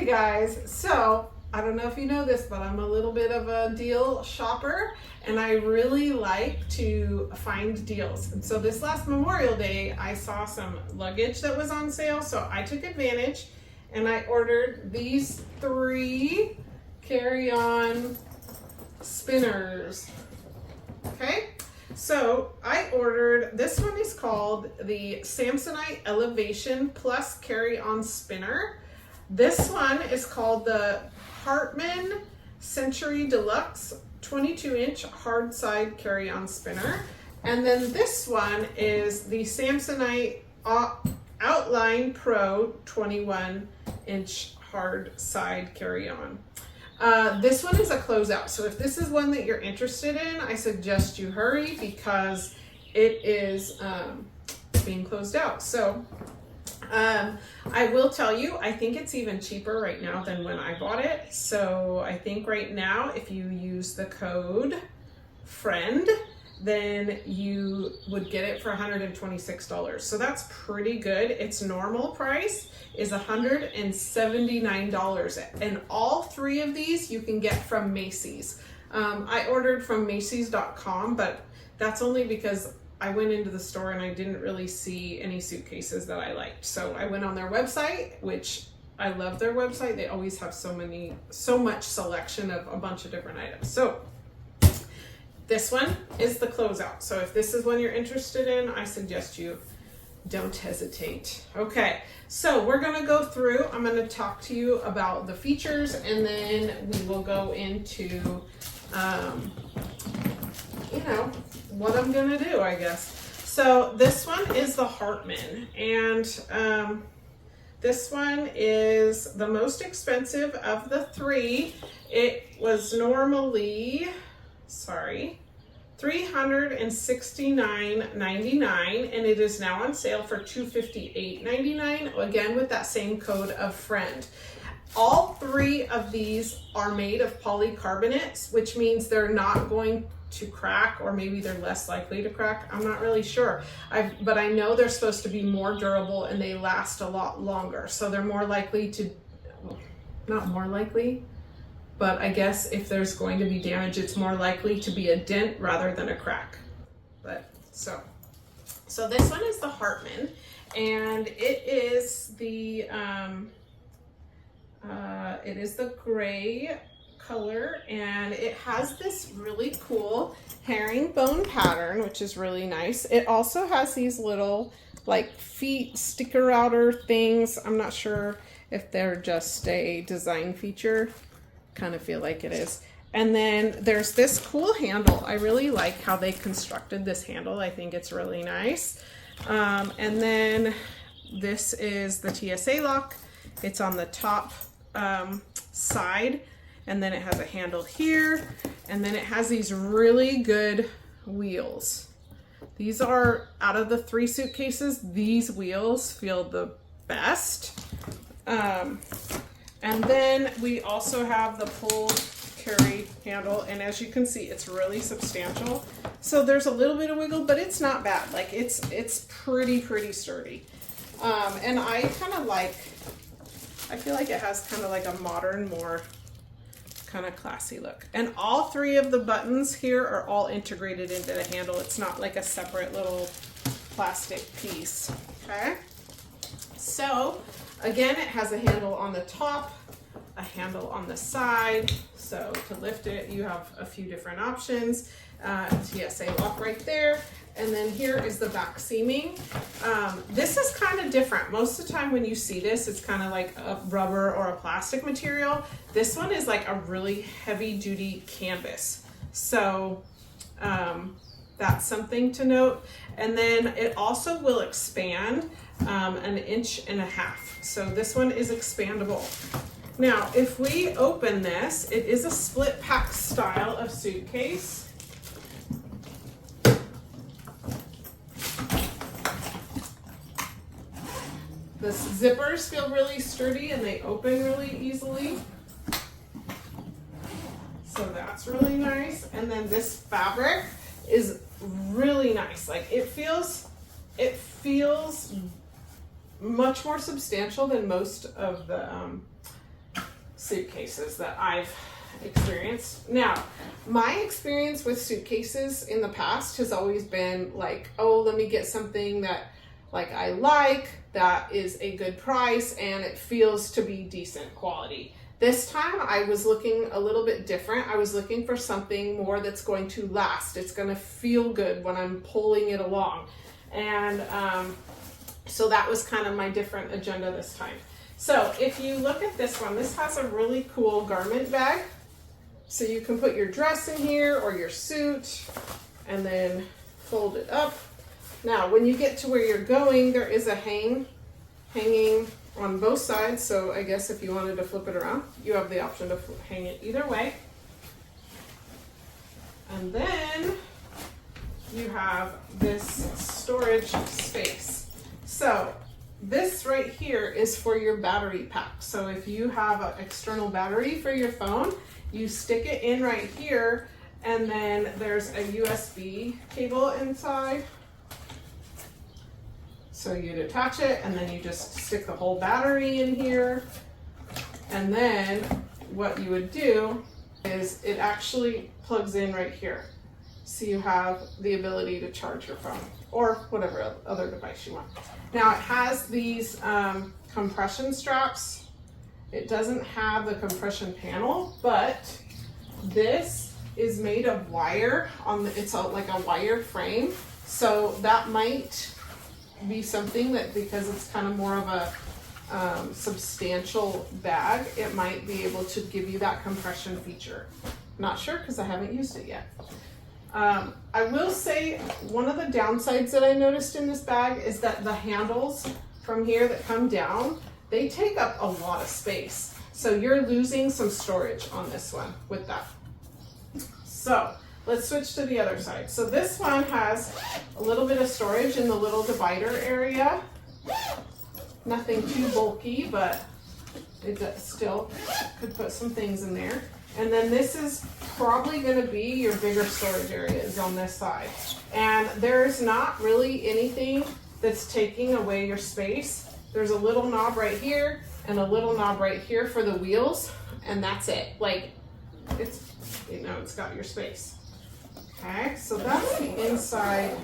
Hey guys, so I don't know if you know this, but I'm a little bit of a deal shopper and I really like to find deals. And so this last Memorial Day, I saw some luggage that was on sale, so I took advantage and I ordered these 3 carry-on spinners. Okay, so I ordered, this one is called the Samsonite Elevation Plus Carry-On Spinner. This one is called the Hartmann Century Deluxe 22-inch hard side carry-on spinner. And then this one is the Samsonite Outline Pro 21-inch hard side carry-on. This one is a closeout, so if this is one that you're interested in, I suggest you hurry because it is being closed out. So I will tell you, I think it's even cheaper right now than when I bought it. So I think right now, if you use the code FRIEND, then you would get it for $126. So that's pretty good. Its normal price is $179. And all 3 of these you can get from Macy's. I ordered from Macy's.com, but that's only because I went into the store and I didn't really see any suitcases that I liked. So I went on their website, which I love their website. They always have so much selection of a bunch of different items. So this one is the closeout. So if this is one you're interested in, I suggest you don't hesitate. Okay, so we're gonna go through, I'm gonna talk to you about the features and then we will go into, what I'm gonna do, I guess. So this one is the Hartmann, and this one is the most expensive of the 3. It was normally, $369.99, and it is now on sale for $258.99, again with that same code of FRIEND. All 3 of these are made of polycarbonates, which means they're not going to crack, or maybe they're less likely to crack. I'm not really sure. But I know they're supposed to be more durable and they last a lot longer. So they're more likely to, not more likely, but I guess if there's going to be damage, it's more likely to be a dent rather than a crack. But so this one is the Hartmann, and it is the gray color, and it has this really cool herringbone pattern, which is really nice. It also has these little like feet sticker outer things. I'm not sure if they're just a design feature. Kind of feel like it is. And then there's this cool handle. I really like how they constructed this handle. I think it's really nice. And then this is the TSA lock. It's on the top side, and then it has a handle here, and then it has these really good wheels. These are, out of the 3 suitcases, these wheels feel the best. And then we also have the pull carry handle, and as you can see, it's really substantial. So there's a little bit of wiggle, but it's not bad. Like it's pretty sturdy. And I feel like it has kind of like a modern, more kind of classy look. And all 3 of the buttons here are all integrated into the handle. It's not like a separate little plastic piece. Okay. So again, it has a handle on the top, a handle on the side. So to lift it, you have a few different options. TSA lock right there. And then here is the back seaming. This is kind of different. Most of the time when you see this, it's kind of like a rubber or a plastic material. This one is like a really heavy duty canvas. So that's something to note. And then it also will expand 1.5 inches. So this one is expandable. Now, if we open this, it is a split pack style of suitcase. The zippers feel really sturdy and they open really easily. So that's really nice. And then this fabric is really nice. Like it feels much more substantial than most of the suitcases that I've experienced. Now, my experience with suitcases in the past has always been like, oh, let me get something that I like, that is a good price, and it feels to be decent quality. This time I was looking a little bit different. I was looking for something more that's going to last. It's going to feel good when I'm pulling it along. And so that was kind of my different agenda this time. So if you look at this one, this has a really cool garment bag. So you can put your dress in here or your suit and then fold it up. Now, when you get to where you're going, there is a hanging on both sides. So I guess if you wanted to flip it around, you have the option to hang it either way. And then you have this storage space. So this right here is for your battery pack. So if you have an external battery for your phone, you stick it in right here, and then there's a USB cable inside. So you'd attach it, and then you just stick the whole battery in here. And then what you would do is it actually plugs in right here. So you have the ability to charge your phone or whatever other device you want. Now it has these compression straps. It doesn't have the compression panel, but this is made of wire. It's like a wire frame. So that might be something that, because it's kind of more of a substantial bag, it might be able to give you that compression feature. Not sure because I haven't used it yet. I will say one of the downsides that I noticed in this bag is that the handles from here that come down, they take up a lot of space. So you're losing some storage on this one with that. So let's switch to the other side. So this one has a little bit of storage in the little divider area. Nothing too bulky, but it still could put some things in there. And then this is probably going to be your bigger storage areas on this side. And there's not really anything that's taking away your space. There's a little knob right here and a little knob right here for the wheels, and that's it. Like, it's, you know, it's got your space. Okay, so that's the inside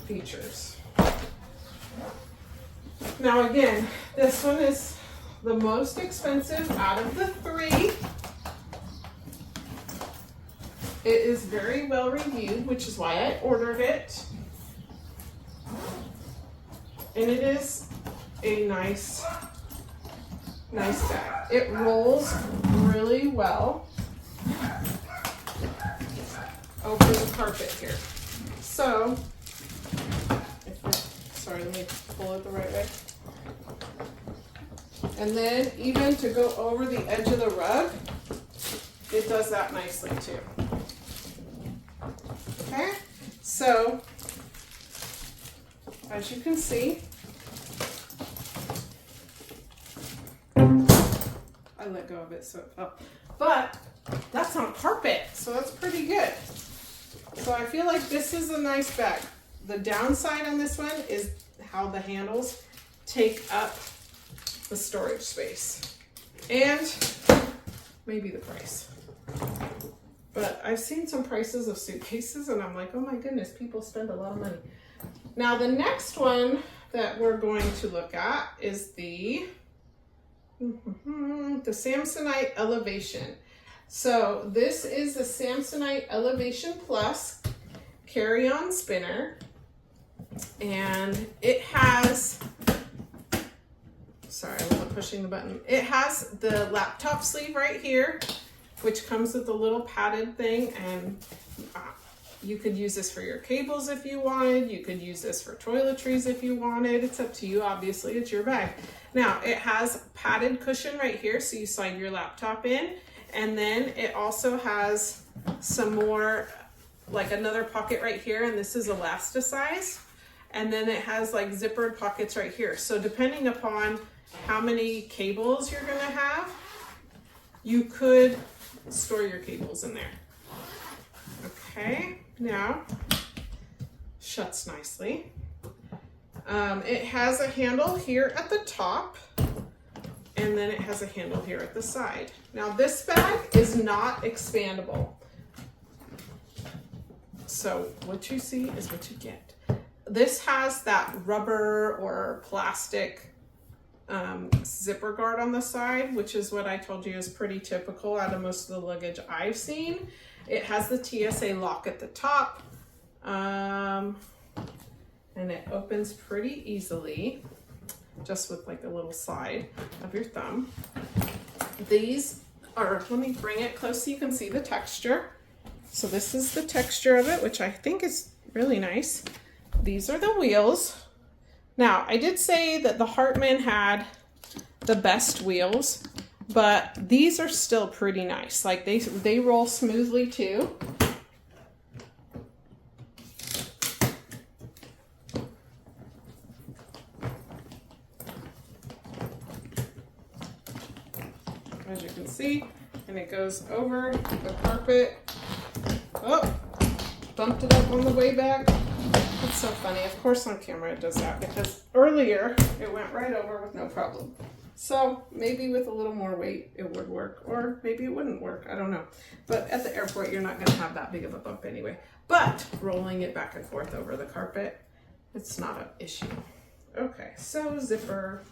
features. Now again, this one is the most expensive out of the three. It is very well reviewed, which is why I ordered it. And it is a nice bag. It rolls really well over the carpet here. So, sorry, let me pull it the right way. And then even to go over the edge of the rug, it does that nicely too. Okay, so as you can see, I let go of it so it fell. But that's on carpet, so that's pretty good. So I feel like this is a nice bag. The downside on this one is how the handles take up the storage space. And maybe the price. But I've seen some prices of suitcases and I'm like, oh my goodness, people spend a lot of money. Now the next one that we're going to look at is the Samsonite Elevation. So this is the Samsonite Elevation Plus carry-on spinner, and it has, sorry, I wasn't pushing the button. It has the laptop sleeve right here, which comes with a little padded thing, and you could use this for your cables if you wanted. You could use this for toiletries if you wanted. It's up to you, obviously, it's your bag. Now, it has padded cushion right here, so you slide your laptop in, and then it also has some more, like another pocket right here, and this is elasticized, and then it has like zippered pockets right here. So depending upon how many cables you're gonna have, you could store your cables in there. Okay, now, shuts nicely. It has a handle here at the top, and then it has a handle here at the side. Now this bag is not expandable. So what you see is what you get. This has that rubber or plastic zipper guard on the side, which is what I told you is pretty typical out of most of the luggage I've seen. It has the TSA lock at the top, and it opens pretty easily, just with like a little slide of your thumb. These are, let me bring it close so you can see the texture. So this is the texture of it, which I think is really nice. These are the wheels. Now, I did say that the Hartmann had the best wheels, but these are still pretty nice. Like they roll smoothly too. As you can see, and it goes over the carpet. Oh, bumped it up on the way back. It's so funny. Of course on camera it does that, because earlier it went right over with no problem. So maybe with a little more weight it would work, or maybe it wouldn't work. I don't know. But at the airport you're not going to have that big of a bump anyway. But rolling it back and forth over the carpet, it's not an issue. Okay, so zipper.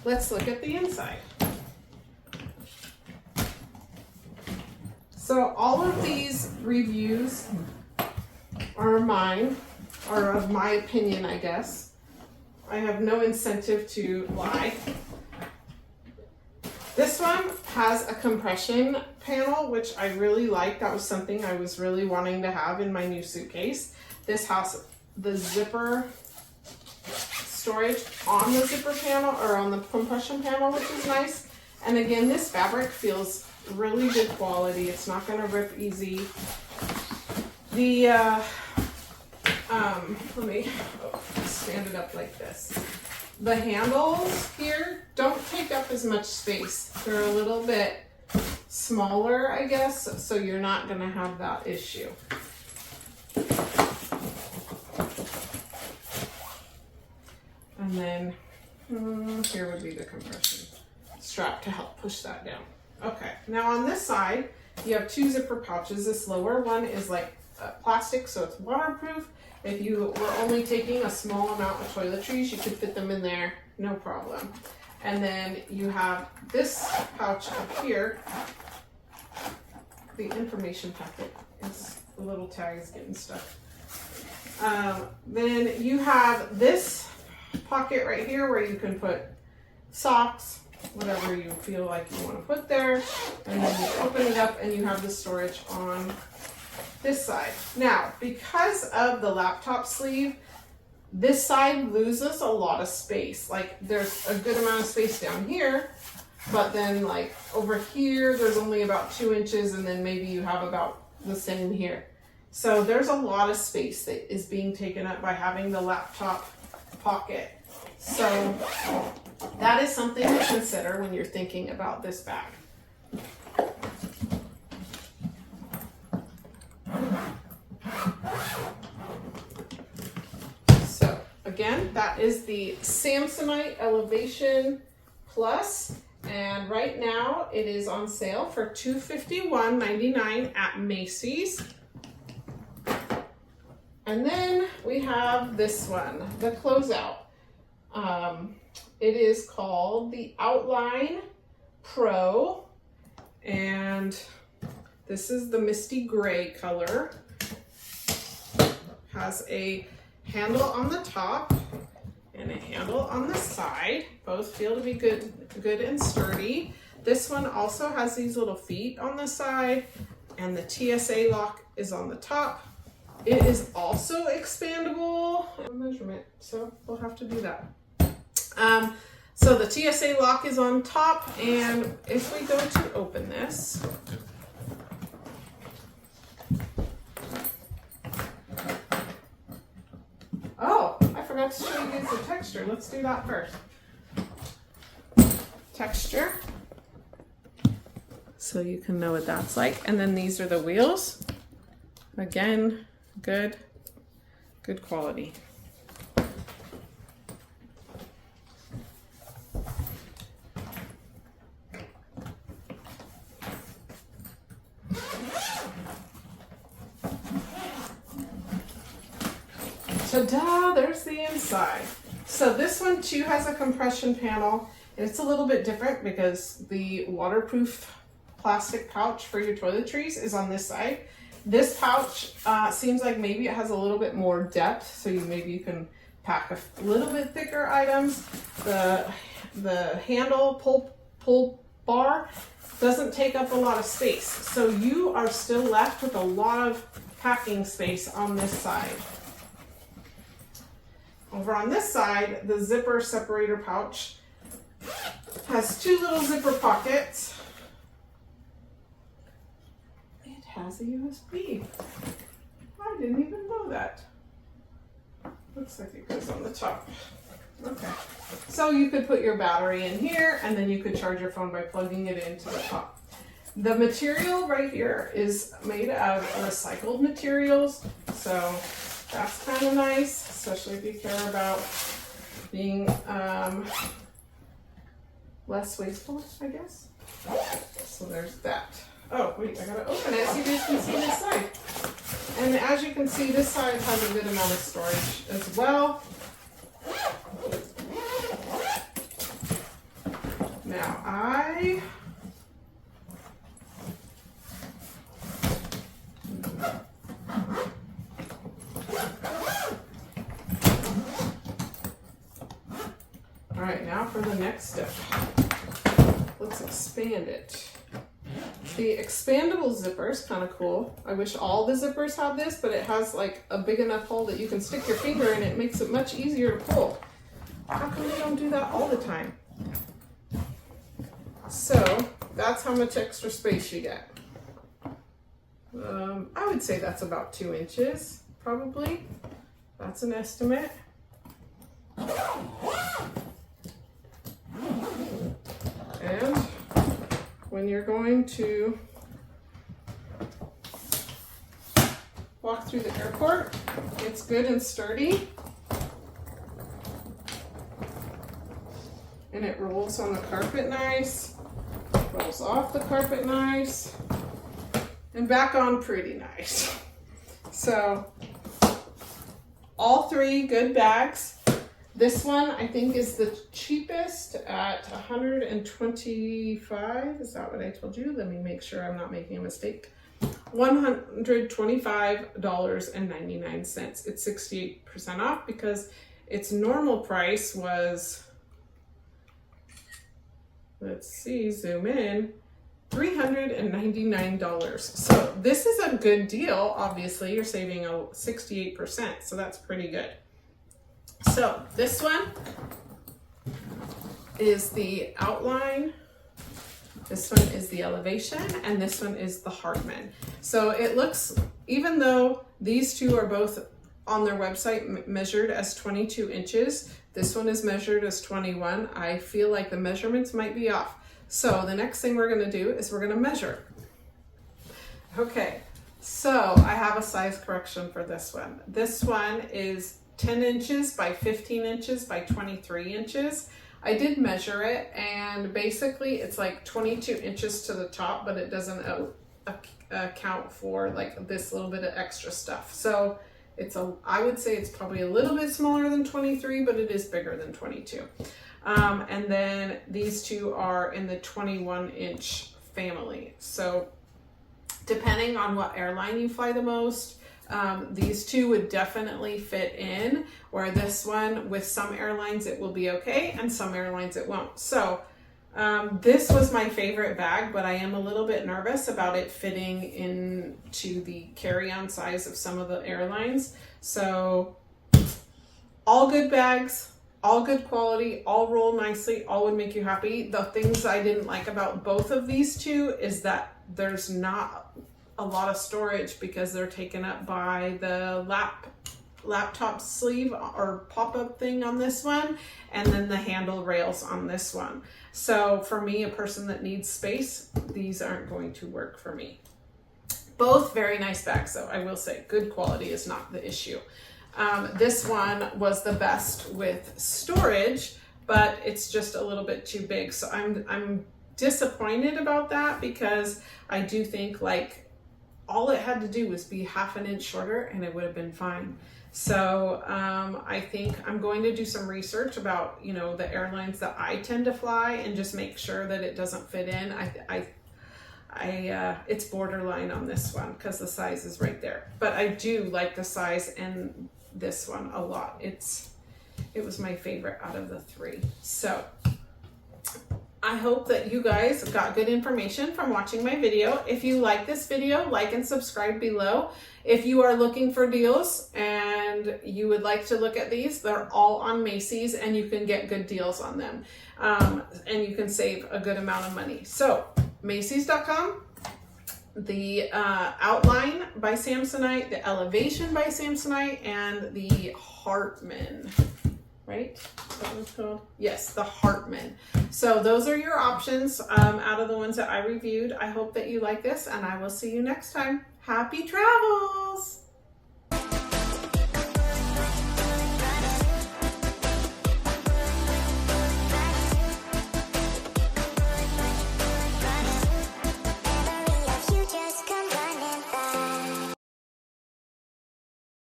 Let's look at the inside. So all of these reviews are mine, or of my opinion, I guess. I have no incentive to lie. This one has a compression panel, which I really like. That was something I was really wanting to have in my new suitcase. This has the zipper storage on the zipper panel, or on the compression panel, which is nice. And again, this fabric feels really good quality. It's not going to rip easy. The let me stand it up like this. The handles here don't take up as much space. They're a little bit smaller, I guess, so you're not going to have that issue. And then here would be the compression strap to help push that down. Okay, now on this side, you have two zipper pouches. This lower one is like plastic, so it's waterproof. If you were only taking a small amount of toiletries, you could fit them in there, no problem. And then you have this pouch up here. The information packet is, the little tag is getting stuck. Then you have this pocket right here where you can put socks, whatever you feel like you want to put there, and then you open it up and you have the storage on this side. Now, because of the laptop sleeve, this side loses a lot of space. Like there's a good amount of space down here, but then like over here, there's only about 2 inches, and then maybe you have about the same here. So there's a lot of space that is being taken up by having the laptop pocket. So that is something to consider when you're thinking about this bag. So again, that is the Samsonite Elevation Plus, and right now it is on sale for $251.99 at Macy's. And then we have this one, the closeout. It is called the Outline Pro, and this is the misty gray color. Has a handle on the top and a handle on the side. Both feel to be good and sturdy. This one also has these little feet on the side, and the TSA lock is on the top. It is also expandable measurement, so we'll have to do that. So the TSA lock is on top, and if we go to open this, oh, I forgot to show you guys the texture. Let's do that first. Texture, so you can know what that's like. And then these are the wheels. Again, good quality. Ta-da, there's the inside. So this one too has a compression panel. It's a little bit different because the waterproof plastic pouch for your toiletries is on this side. This pouch seems like maybe it has a little bit more depth, so maybe you can pack a little bit thicker items. The handle pull bar doesn't take up a lot of space, so you are still left with a lot of packing space on this side. Over on this side, the zipper separator pouch has two little zipper pockets. It has a USB. I didn't even know that. Looks like it goes on the top. Okay. So you could put your battery in here, and then you could charge your phone by plugging it into the top. The material right here is made out of recycled materials, so that's kind of nice, especially if you care about being less wasteful, I guess. So there's that. Oh, wait, I gotta open it so you guys can see this side. And as you can see, this side has a good amount of storage as well. Now all right, now for the next step. Let's expand it. The expandable zipper is kind of cool. I wish all the zippers had this, but it has like a big enough hole that you can stick your finger in. It makes it much easier to pull. How come we don't do that all the time? So that's how much extra space you get. I would say that's about 2 inches, probably. That's an estimate. And when you're going to walk through the airport, it's good and sturdy. And it rolls on the carpet nice, rolls off the carpet nice, and back on pretty nice. So all 3 good bags. This one I think is the cheapest at $125. Is that what I told you? Let me make sure I'm not making a mistake. $125.99. It's 68% off because its normal price was, let's see, zoom in, $399. So this is a good deal. Obviously, you're saving 68%, so that's pretty good. So this one is the Outline, this one is the Elevation, and this one is the Hartmann. So it looks, even though these two are both on their website measured as 22 inches, this one is measured as 21. I feel like the measurements might be off. So the next thing we're gonna do is we're gonna measure. Okay, so I have a size correction for this one. This one is 10 inches by 15 inches by 23 inches. I did measure it, and basically it's like 22 inches to the top, but it doesn't account for like this little bit of extra stuff. So I would say it's probably a little bit smaller than 23, but it is bigger than 22. And then these two are in the 21-inch family. So depending on what airline you fly the most, these two would definitely fit in, where this one, with some airlines it will be okay, and some airlines it won't. So this was my favorite bag, but I am a little bit nervous about it fitting into the carry-on size of some of the airlines. So all good bags, all good quality, all roll nicely, all would make you happy. The things I didn't like about both of these two is that there's not a lot of storage because they're taken up by the laptop sleeve or pop-up thing on this one, and then the handle rails on this one. So for me, a person that needs space, these aren't going to work for me. Both very nice bags though, I will say. Good quality is not the issue. This one was the best with storage, but it's just a little bit too big. So I'm disappointed about that, because I do think like all it had to do was be half an inch shorter and it would have been fine. So I think I'm going to do some research about, you know, the airlines that I tend to fly and just make sure that it doesn't fit in. It's borderline on this one because the size is right there, but I do like the size and this one a lot. It was my favorite out of the three. So I hope that you guys got good information from watching my video. If you like this video, like and subscribe below. If you are looking for deals and you would like to look at these, they're all on Macy's and you can get good deals on them. And you can save a good amount of money. So Macy's.com, the Outline by Samsonite, the Elevation by Samsonite, and the Hartmann, right? Is that what it's called? Yes, the Hartmann. So those are your options out of the ones that I reviewed. I hope that you like this, and I will see you next time. Happy travels!